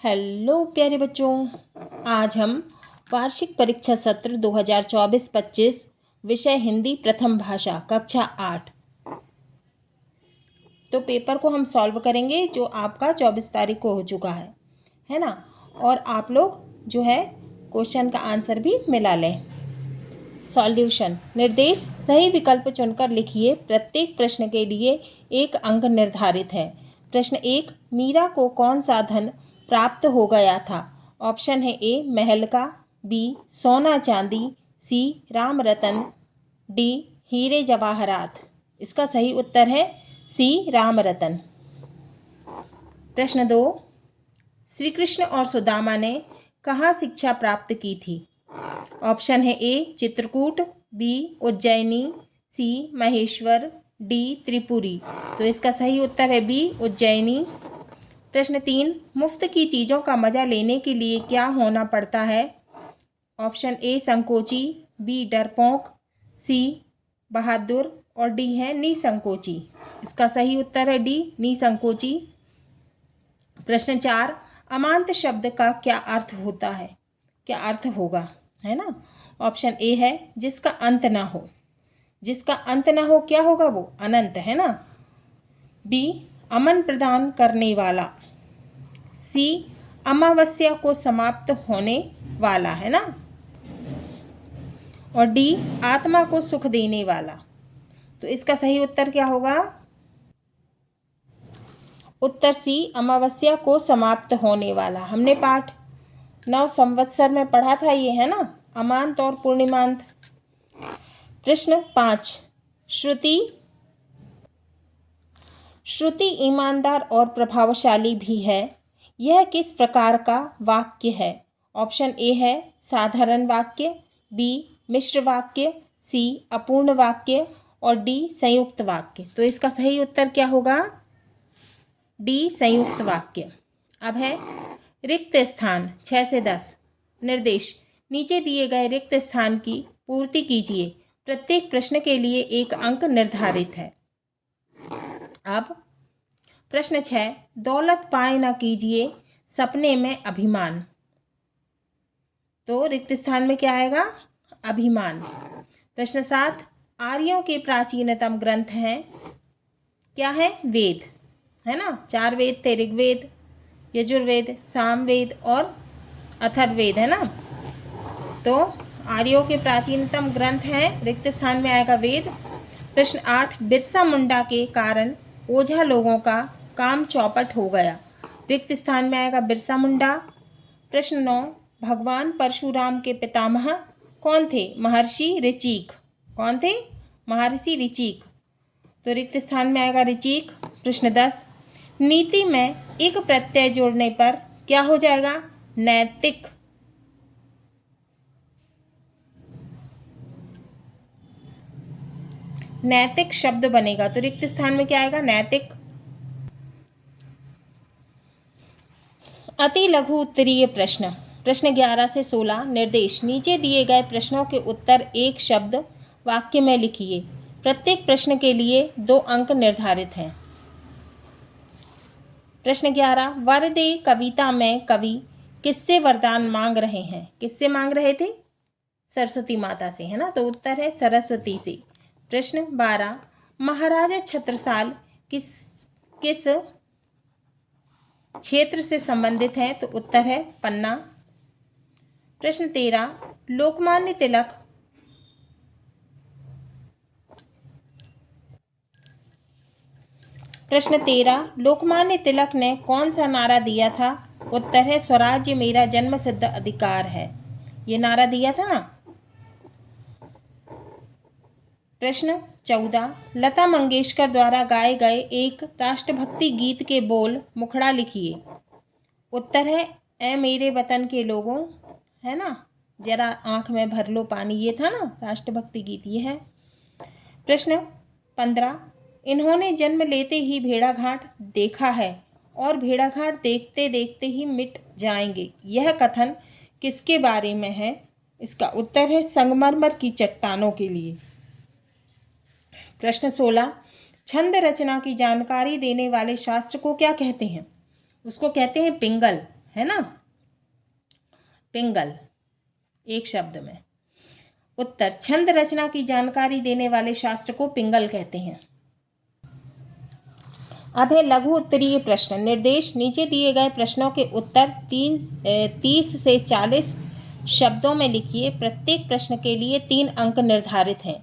Hello प्यारे बच्चों, आज हम वार्षिक परीक्षा सत्र 2024-25 विषय हिंदी प्रथम भाषा कक्षा 8 तो पेपर को हम सॉल्व करेंगे जो आपका 24 तारीख को हो चुका है ना। और आप लोग जो है क्वेश्चन का आंसर भी मिला लें। सॉल्यूशन निर्देश सही विकल्प चुनकर लिखिए। प्रत्येक प्रश्न के लिए 1 अंक निर्धारित है। प्रश्न 1, मीरा को कौन सा धन प्राप्त हो गया था? ऑप्शन है ए महल का, बी सोना चांदी, सी राम रतन, डी हीरे जवाहरात। इसका सही उत्तर है सी राम रतन। प्रश्न 2, श्री कृष्ण और सुदामा ने कहाँ शिक्षा प्राप्त की थी? ऑप्शन है ए चित्रकूट, बी उज्जैनी, सी महेश्वर, डी त्रिपुरी। तो इसका सही उत्तर है बी उज्जैनी। प्रश्न 3, मुफ्त की चीज़ों का मज़ा लेने के लिए क्या होना पड़ता है? ऑप्शन ए संकोची, बी डरपोक, सी बहादुर और डी है निसंकोची। इसका सही उत्तर है डी निसंकोची। प्रश्न 4, अमांत शब्द का क्या अर्थ होता है? क्या अर्थ होगा, है ना? ऑप्शन ए है जिसका अंत ना हो। जिसका अंत ना हो क्या होगा? वो अनंत, है ना। बी अमन प्रदान करने वाला, सी अमावस्या को समाप्त होने वाला, है ना। और डी आत्मा को सुख देने वाला। तो इसका सही उत्तर क्या होगा? उत्तर सी अमावस्या को समाप्त होने वाला। हमने पाठ 9 संवत्सर में पढ़ा था ये, है ना, अमांत और पूर्णिमांत। प्रश्न 5, श्रुति ईमानदार और प्रभावशाली भी है, यह किस प्रकार का वाक्य है? ऑप्शन ए है साधारण वाक्य, बी मिश्र वाक्य, सी अपूर्ण वाक्य और डी संयुक्त वाक्य। तो इसका सही उत्तर क्या होगा? डी संयुक्त वाक्य। अब है रिक्त स्थान 6 से 10। निर्देश नीचे दिए गए रिक्त स्थान की पूर्ति कीजिए। प्रत्येक प्रश्न के लिए 1 अंक निर्धारित है। अब प्रश्न 6, दौलत पाए न कीजिए सपने में अभिमान। तो रिक्त स्थान में क्या आएगा? अभिमान। प्रश्न 7, आर्यों के प्राचीनतम ग्रंथ हैं, क्या है? वेद, है ना। 4 वेद थे, ऋग्वेद, यजुर्वेद, सामवेद और अथर्ववेद, है ना। तो आर्यों के प्राचीनतम ग्रंथ हैं, रिक्त स्थान में आएगा वेद। प्रश्न 8, बिरसा मुंडा के कारण ओझा लोगों का काम चौपट हो गया, रिक्त स्थान में आएगा बिरसा मुंडा। प्रश्न 9, भगवान परशुराम के पितामह कौन थे? महर्षि ऋचिक। कौन थे? महर्षि ऋचिक। तो रिक्त स्थान में आएगा ऋचिक। प्रश्न 10, नीति में एक प्रत्यय जोड़ने पर क्या हो जाएगा? नैतिक। नैतिक शब्द बनेगा। तो रिक्त स्थान में क्या आएगा? नैतिक। अति लघु उत्तरीय प्रश्न, प्रश्न 11 से 16। निर्देश नीचे दिए गए प्रश्नों के उत्तर एक शब्द वाक्य में लिखिए। प्रत्येक प्रश्न के लिए 2 अंक निर्धारित हैं। प्रश्न 11, वरदे कविता में कवि किससे वरदान मांग रहे हैं? किससे मांग रहे थे? सरस्वती माता से, है ना। तो उत्तर है सरस्वती से। प्रश्न 12, महाराजा छत्रसाल किस क्षेत्र से संबंधित हैं? तो उत्तर है पन्ना। प्रश्न 13, लोकमान्य तिलक लोकमान्य तिलक ने कौन सा नारा दिया था? उत्तर है स्वराज्य मेरा जन्म सिद्ध अधिकार है, ये नारा दिया था ना। प्रश्न 14, लता मंगेशकर द्वारा गाए गए एक राष्ट्रभक्ति गीत के बोल मुखड़ा लिखिए। उत्तर है ए मेरे वतन के लोगों, है ना, जरा आंख में भर लो पानी, ये था ना राष्ट्रभक्ति गीत, ये है। प्रश्न 15, इन्होंने जन्म लेते ही भेड़ाघाट देखा है और भेड़ाघाट देखते देखते ही मिट जाएंगे, यह कथन किसके बारे में है? इसका उत्तर है संगमरमर की चट्टानों के लिए। प्रश्न 16, छंद रचना की जानकारी देने वाले शास्त्र को क्या कहते हैं? उसको कहते हैं पिंगल, है ना, पिंगल, एक शब्द में। उत्तर, छंद रचना की जानकारी देने वाले शास्त्र को पिंगल कहते हैं। अब है लघु उत्तरीय प्रश्न। निर्देश, नीचे दिए गए प्रश्नों के उत्तर 30 से 40 शब्दों में लिखिए। प्रत्येक प्रश्न के लिए 3 अंक निर्धारित हैं।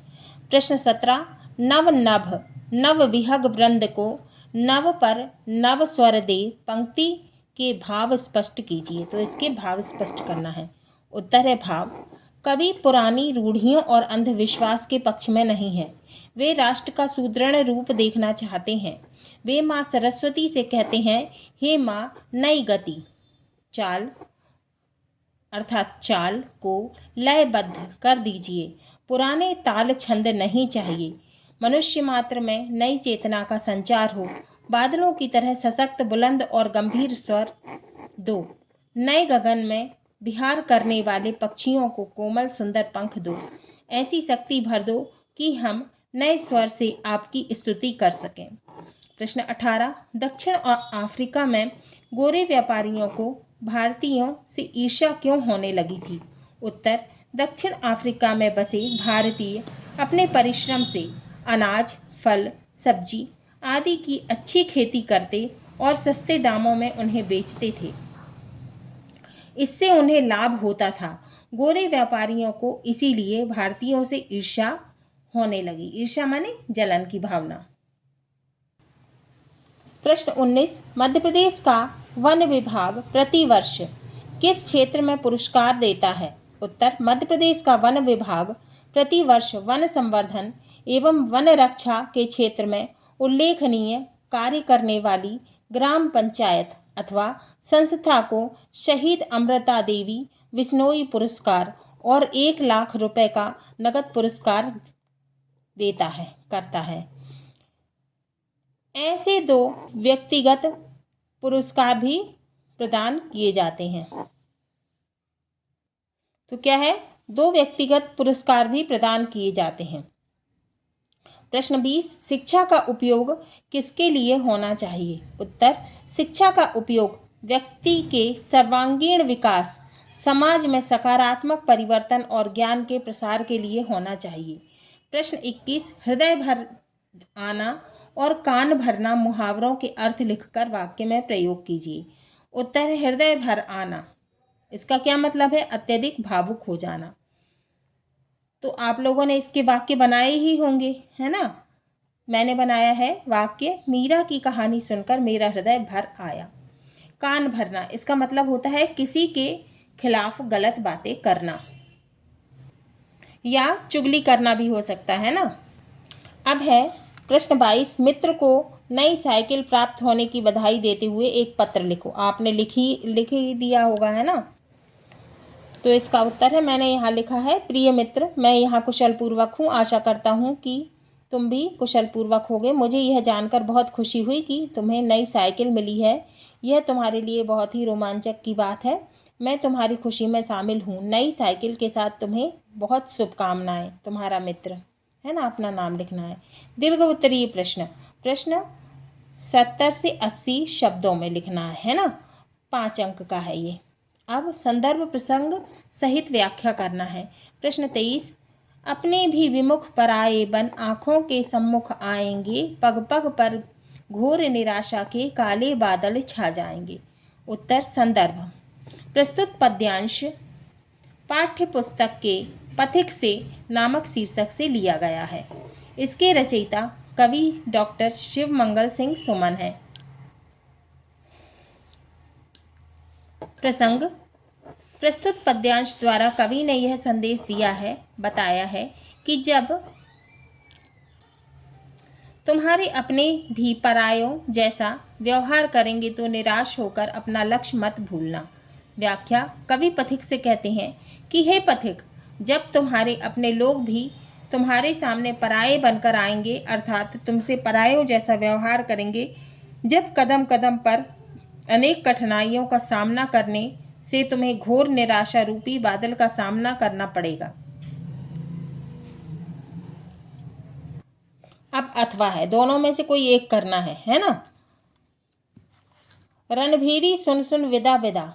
प्रश्न 17, नव नभ नव विहग वृंद को नव पर नव स्वर दे पंक्ति के भाव स्पष्ट कीजिए। तो इसके भाव स्पष्ट करना है। उत्तर है भाव। कवि पुरानी रूढ़ियों और अंधविश्वास के पक्ष में नहीं है। वे राष्ट्र का सुदृढ़ रूप देखना चाहते हैं। वे माँ सरस्वती से कहते हैं, हे माँ, नई गति चाल अर्थात चाल को लयबद्ध कर दीजिए। पुराने ताल छंद नहीं चाहिए। मनुष्य मात्र में नई चेतना का संचार हो। बादलों की तरह सशक्त, बुलंद और गंभीर स्वर दो। नए गगन में विहार करने वाले पक्षियों को कोमल सुंदर पंख दो। ऐसी शक्ति भर दो कि हम नए स्वर से आपकी स्तुति कर सकें। प्रश्न 18, दक्षिण अफ्रीका में गोरे व्यापारियों को भारतीयों से ईर्ष्या क्यों होने लगी थी? उत्तर, दक्षिण अफ्रीका में बसे भारतीय अपने परिश्रम से अनाज, फल, सब्जी आदि की अच्छी खेती करते और सस्ते दामों में उन्हें बेचते थे। इससे उन्हें लाभ होता था। गोरे व्यापारियों को इसीलिए भारतीयों से ईर्ष्या होने लगी। ईर्ष्या माने जलन की भावना। प्रश्न 19, मध्य प्रदेश का वन विभाग प्रतिवर्ष किस क्षेत्र में पुरस्कार देता है? उत्तर, मध्य प्रदेश का वन विभाग प्रतिवर्ष वन संवर्धन एवं वन रक्षा के क्षेत्र में उल्लेखनीय कार्य करने वाली ग्राम पंचायत अथवा संस्था को शहीद अमृता देवी विश्नोई पुरस्कार और 1 लाख रुपए का नगद पुरस्कार करता है। ऐसे 2 व्यक्तिगत पुरस्कार भी प्रदान किए जाते हैं। तो क्या है? 2 व्यक्तिगत पुरस्कार भी प्रदान किए जाते हैं। प्रश्न 20, शिक्षा का उपयोग किसके लिए होना चाहिए? उत्तर, शिक्षा का उपयोग व्यक्ति के सर्वांगीण विकास, समाज में सकारात्मक परिवर्तन और ज्ञान के प्रसार के लिए होना चाहिए। प्रश्न 21, हृदय भर आना और कान भरना मुहावरों के अर्थ लिखकर वाक्य में प्रयोग कीजिए। उत्तर है हृदय भर आना। इसका क्या मतलब है? अत्यधिक भावुक हो जाना। तो आप लोगों ने इसके वाक्य बनाए ही होंगे, है ना? मैंने बनाया है वाक्य, मीरा की कहानी सुनकर मेरा हृदय भर आया। कान भरना, इसका मतलब होता है किसी के खिलाफ गलत बातें करना या चुगली करना भी हो सकता है ना। अब है प्रश्न 22, मित्र को नई साइकिल प्राप्त होने की बधाई देते हुए एक पत्र लिखो। आपने लिख ही दिया होगा, है ना। तो इसका उत्तर है, मैंने यहाँ लिखा है, प्रिय मित्र, मैं यहाँ कुशल पूर्वक हूँ। आशा करता हूँ कि तुम भी कुशल पूर्वक होगे। मुझे यह जानकर बहुत खुशी हुई कि तुम्हें नई साइकिल मिली है। यह तुम्हारे लिए बहुत ही रोमांचक की बात है। मैं तुम्हारी खुशी में शामिल हूँ। नई साइकिल के साथ तुम्हें बहुत शुभकामनाएं। तुम्हारा मित्र, है ना। अपना नाम लिखना है। दीर्घ उत्तरीय प्रश्न 70 से 80 शब्दों में लिखना है ना। 5 अंक का है ये। अब संदर्भ प्रसंग सहित व्याख्या करना है। प्रश्न 23, अपने भी विमुख पराये बन आँखों के सम्मुख आएंगे, पग पग पर घोर निराशा के काले बादल छा जाएंगे। उत्तर, संदर्भ प्रस्तुत पद्यांश पाठ्य पुस्तक के पथिक से नामक शीर्षक से लिया गया है। इसके रचयिता कवि डॉक्टर शिवमंगल सिंह सुमन है। प्रसंग, प्रस्तुत पद्यांश द्वारा कवि ने यह संदेश बताया है कि जब तुम्हारे अपने भी परायों जैसा व्यवहार करेंगे तो निराश होकर अपना लक्ष्य मत भूलना। व्याख्या, कवि पथिक से कहते हैं कि हे पथिक, जब तुम्हारे अपने लोग भी तुम्हारे सामने पराये बनकर आएंगे, अर्थात तुमसे परायों जैसा व्यवहार करेंगे, जब कदम कदम पर अनेक कठिनाइयों का सामना करने से तुम्हें घोर निराशा रूपी बादल का सामना करना पड़ेगा। अब अथवा है, दोनों में से कोई एक करना है ना। रणभीरी सुन सुन विदा विदा,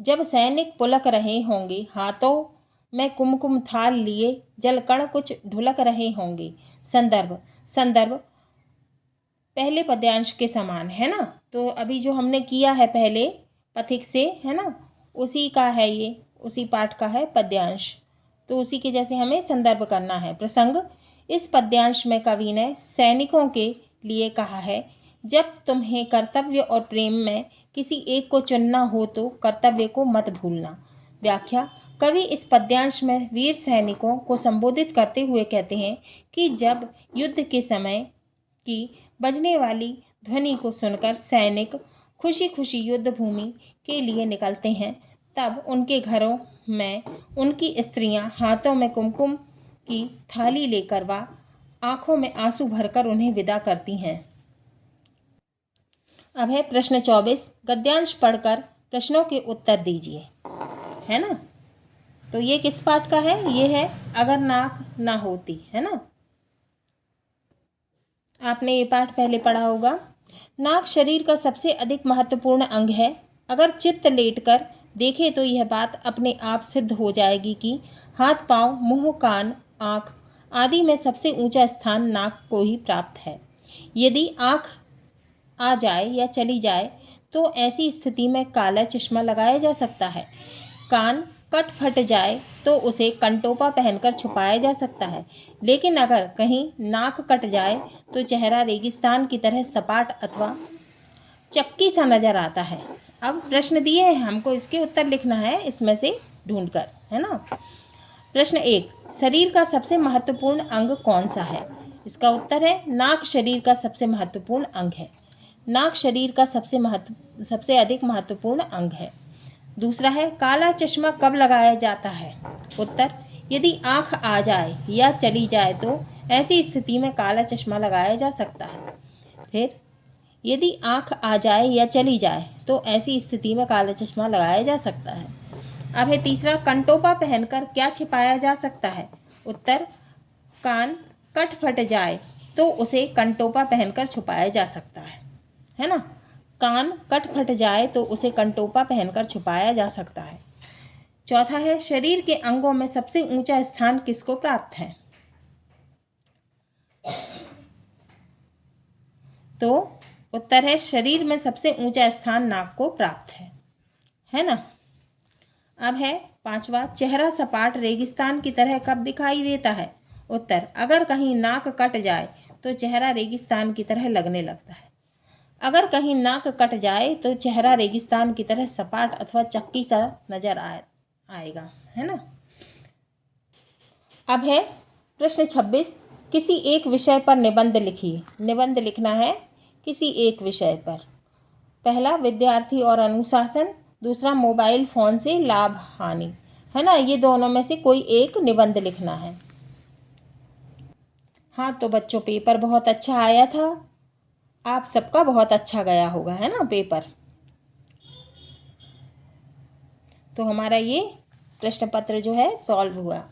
जब सैनिक पुलक रहे होंगे, हाथों में कुमकुम थाल लिए, जलकण कुछ ढुलक रहे होंगे। संदर्भ, संदर्भ पहले पद्यांश के समान है ना। तो अभी जो हमने किया है पहले पथिक से, है ना, उसी का है ये, उसी पाठ का है पद्यांश। तो उसी के जैसे हमें संदर्भ करना है। प्रसंग, इस पद्यांश में कवि ने सैनिकों के लिए कहा है, जब तुम्हें कर्तव्य और प्रेम में किसी एक को चुनना हो तो कर्तव्य को मत भूलना। व्याख्या, कवि इस पद्यांश में वीर सैनिकों को संबोधित करते हुए कहते हैं कि जब युद्ध के समय की बजने वाली ध्वनि को सुनकर सैनिक खुशी खुशी युद्ध भूमि के लिए निकलते हैं, तब उनके घरों में उनकी स्त्रियां हाथों में कुमकुम की थाली लेकर व आंखों में आंसू भरकर उन्हें विदा करती हैं। अब है प्रश्न 24। गद्यांश पढ़कर प्रश्नों के उत्तर दीजिए, है ना। तो ये किस पाठ का है? ये है अगर नाक ना होती, है ना। आपने ये पाठ पहले पढ़ा होगा। नाक शरीर का सबसे अधिक महत्वपूर्ण अंग है। अगर चित्त लेटकर देखे तो यह बात अपने आप सिद्ध हो जाएगी कि हाथ, पाँव, मुंह, कान, आँख आदि में सबसे ऊंचा स्थान नाक को ही प्राप्त है। यदि आँख आ जाए या चली जाए तो ऐसी स्थिति में काला चश्मा लगाया जा सकता है। कान कट फट जाए तो उसे कंटोपा पहनकर छुपाया जा सकता है। लेकिन अगर कहीं नाक कट जाए तो चेहरा रेगिस्तान की तरह सपाट अथवा चक्की सा नजर आता है। अब प्रश्न दिए हैं, हमको इसके उत्तर लिखना है इसमें से ढूंढकर, है ना। प्रश्न 1, शरीर का सबसे महत्वपूर्ण अंग कौन सा है? इसका उत्तर है नाक शरीर का सबसे महत्वपूर्ण अंग है। नाक शरीर का सबसे अधिक महत्वपूर्ण अंग है। दूसरा है काला चश्मा कब लगाया जाता है? उत्तर, यदि आँख आ जाए या चली जाए तो ऐसी स्थिति में काला चश्मा लगाया जा सकता है। फिर यदि आँख आ जाए या चली जाए तो ऐसी स्थिति में काला चश्मा लगाया जा सकता है। अब है तीसरा, कंटोपा पहनकर क्या छिपाया जा सकता है? उत्तर, कान कट फट जाए तो उसे कंटोपा पहनकर छुपाया जा सकता है ना। कान कट फट जाए तो उसे कंटोपा पहनकर छुपाया जा सकता है। चौथा है शरीर के अंगों में सबसे ऊंचा स्थान किसको प्राप्त है? तो उत्तर है शरीर में सबसे ऊंचा स्थान नाक को प्राप्त है ना। अब है पांचवा, चेहरा सपाट रेगिस्तान की तरह कब दिखाई देता है? उत्तर, अगर कहीं नाक कट जाए तो चेहरा रेगिस्तान की तरह लगने लगता है। अगर कहीं नाक कट जाए तो चेहरा रेगिस्तान की तरह सपाट अथवा चक्की सा नजर आएगा, है ना। अब है प्रश्न 26, किसी एक विषय पर निबंध लिखिए। निबंध लिखना है किसी एक विषय पर। पहला, विद्यार्थी और अनुशासन। दूसरा, मोबाइल फ़ोन से लाभ हानि, है ना। ये दोनों में से कोई एक निबंध लिखना है। हाँ तो बच्चों, पेपर बहुत अच्छा आया था। आप सबका बहुत अच्छा गया होगा, है ना पेपर। तो हमारा ये प्रश्न पत्र जो है सॉल्व हुआ।